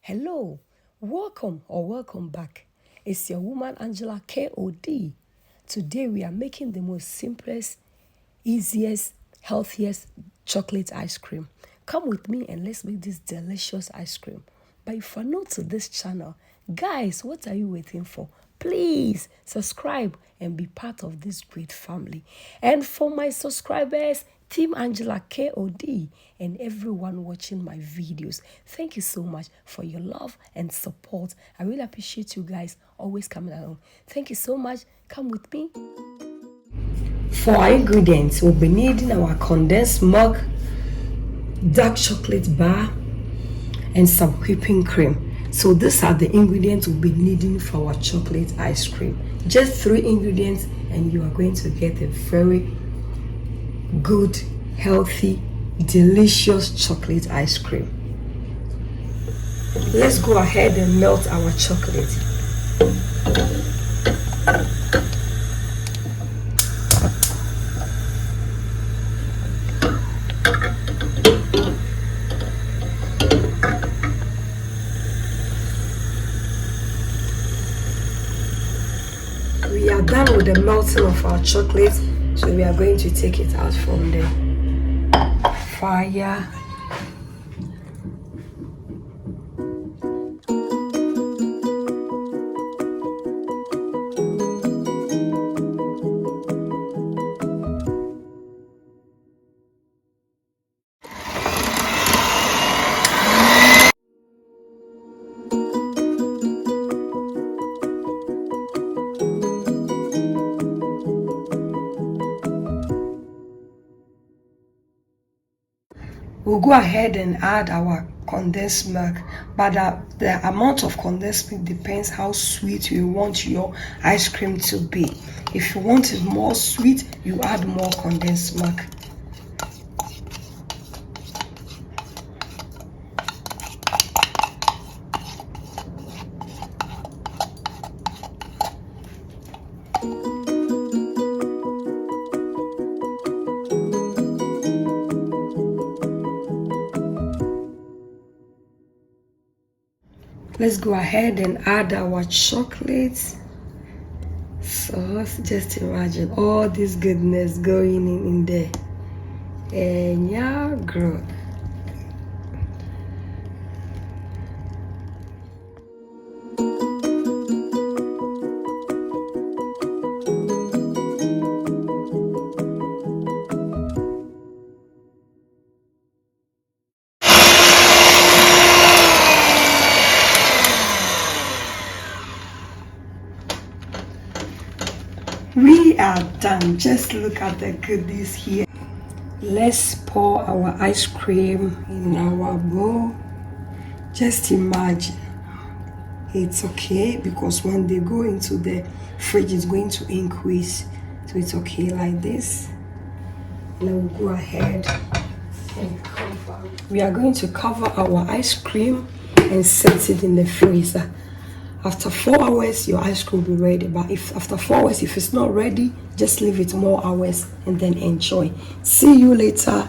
Hello, welcome or welcome back. It's your woman Angela KOD. Today we are making the most simplest, easiest, healthiest chocolate ice cream. Come with me and let's make this delicious ice cream. But if you're new to this channel, guys, what are you waiting for? Please subscribe and be part of this great family. And for my subscribers, Team Angela KOD, and everyone watching my videos, thank you so much for your love and support. I really appreciate you guys always coming along. Thank you so much. Come with me. For our ingredients, we'll be needing our condensed milk, dark chocolate bar, and some whipping cream. So these are the ingredients we'll be needing for our chocolate ice cream. Just 3 ingredients and you are going to get a very good, healthy, delicious chocolate ice cream. Let's go ahead and melt our chocolate. We are done with the melting of our chocolate, so we are going to take it out from the fire. We'll go ahead and add our condensed milk, but the amount of condensed milk depends how sweet you want your ice cream to be. If you want it more sweet, you add more condensed milk. Let's go ahead and add our chocolate. So just imagine all this goodness going in there. And yeah, girl. We are done. Just look at the goodies here. Let's pour our ice cream in our bowl. Just imagine. It's okay because when they go into the fridge, it's going to increase. So it's okay like this. Now we'll go ahead and cover. We are going to cover our ice cream and set it in the freezer. After 4 hours, your ice cream will be ready. But if after 4 hours, if it's not ready, just leave it more hours and then enjoy. See you later.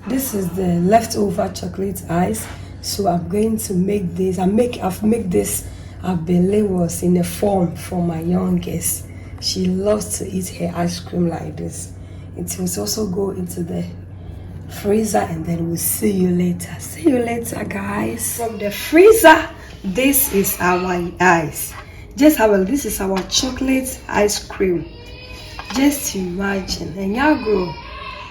This is the leftover chocolate ice. So I'm going to make this. I've made this was in a form for my youngest. She loves to eat her ice cream like this. It will also go into the freezer and then we'll see you later. See you later, guys. From the freezer, this is our ice. Just have a look. This is our chocolate ice cream. Just imagine. And y'all go.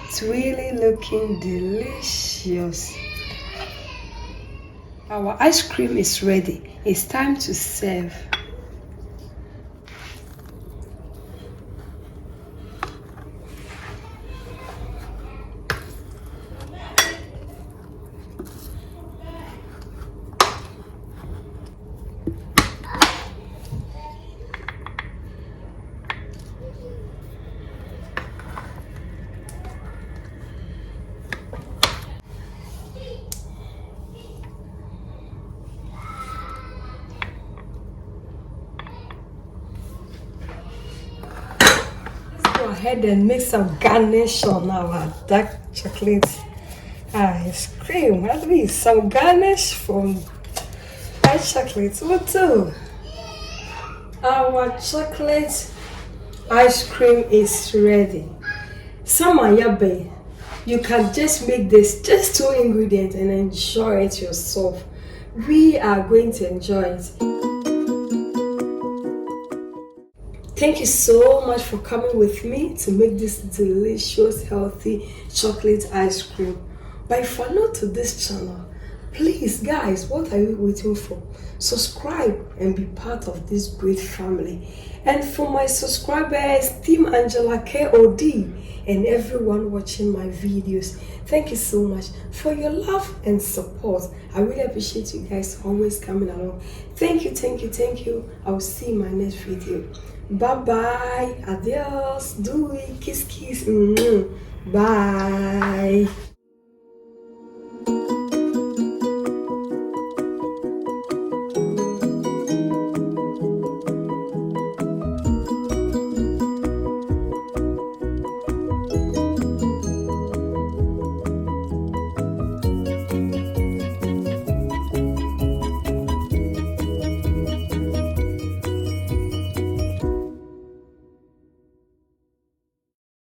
It's really looking delicious. Our ice cream is ready. It's time to serve. Go ahead and make some garnish on our dark chocolate ice cream. At least some garnish from white chocolate. What too? Our chocolate ice cream is ready. Sama yabe. You can just make this just 2 ingredients and enjoy it yourself. We are going to enjoy it. Thank you so much for coming with me to make this delicious, healthy chocolate ice cream. But if you're not to this channel, please guys, what are you waiting for? Subscribe and be part of this great family. And for my subscribers, Team Angela KOD, and everyone watching my videos, thank you so much for your love and support. I really appreciate you guys always coming along. Thank you, thank you, thank you. I will see you in my next video. Bye bye, adios, do it, kiss kiss, bye.